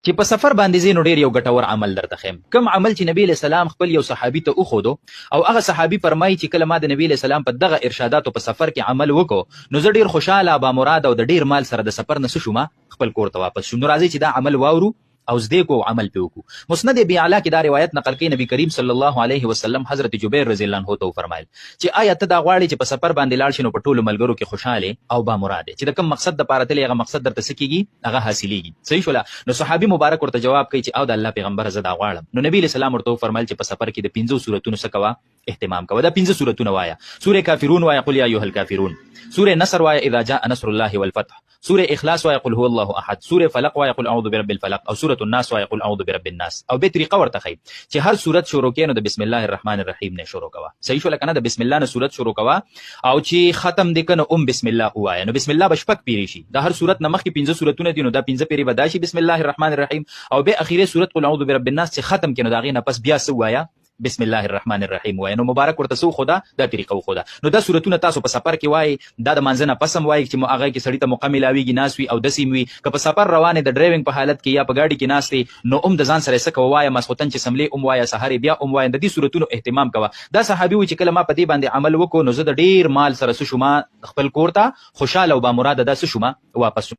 چې په سفر باندې زینو ډیر یو ګټور عمل درته خیم. کوم عمل چې نبی له سلام خپل یو صحابي ته وښودو او هغه صحابي فرمایي چې کله ما د نبی له سلام په دغه ارشاداتو په سفر کې عمل وکړو نو زه ډیر خوشاله با مراد او د ډیر مال سره د سفر نه شوم خپل کور ته واپس شوم. نو راځي چې دا عمل واورو او زده کو عمل په وکړو. مسند ابي اعلی کې دا روایت نقل کوي نبی کریم صلی الله علیه وسلم حضرت جبیر رضی الله عنه ته فرمایل چې آیا ته دا غواړي چې په سفر باندې لاړ شې نو په ټولو ملګرو کې خوشاله او با مراد چې د کوم مقصد د پاره تلې هغه مقصد درته سکیږي هغه حاصلېږي. صحیح شولا. نو صحابي مبارک ورته جواب کوي چې او د الله پیغمبر زدا غواړم. نو نبی له سلام ورته فرمایل چې په سفر کې د 15 سورتونو سکوا اهتمام کوه. دا 15 سورتونه وایا. سوره کافرون وایا قل یا ایها الکافرون، سوره نصر وایا اذا جاء نصر الله والفتح، سوره اخلاص وایا قل هو الله احد، سوره فلق وایا قل اعوذ برب الفلق، او سوره الناس وایا قل اعوذ برب الناس. او به طریقه ورته خی چې هر سورت شروع کینو د بسم الله الرحمن الرحیم نه شروع کوه. صحیح شو لکنه د بسم الله نه سورت شروع کوه او چې ختم دکنه بسم الله وایا. نو بسم الله بشپک پیری شي. د هر سورت نه مخکې 15 سورتونه دي نو دا 15 پیری بداشي بسم الله الرحمن الرحیم او به اخیری سورت قل اعوذ برب الناس چې ختم کینو دا غي نه پس بیا سو وایا بسم الله الرحمن الرحیم وای. نو مبارک ورته سو خدا دا طریقه خدا. نو دا سورتونه تاسو په سفر کې وای دا د منځنه پسم وای چې هغه کې سړی ته مکمل اویږي ناس وی او دسیم وی که په سفر روانه د ډرایوینګ په حالت کې یا په گاډي کې ناس نو د ځان سره سکه وای مسخوتن چې سملې وای سحر بیا وای د دې سورتونو اهتمام کوه. دا صحابي و چې کله ما په دې باندې عمل وکړو نو زه د ډیر مال سره شوم خپل کور ته خوشاله او با مراده ده شوم واپس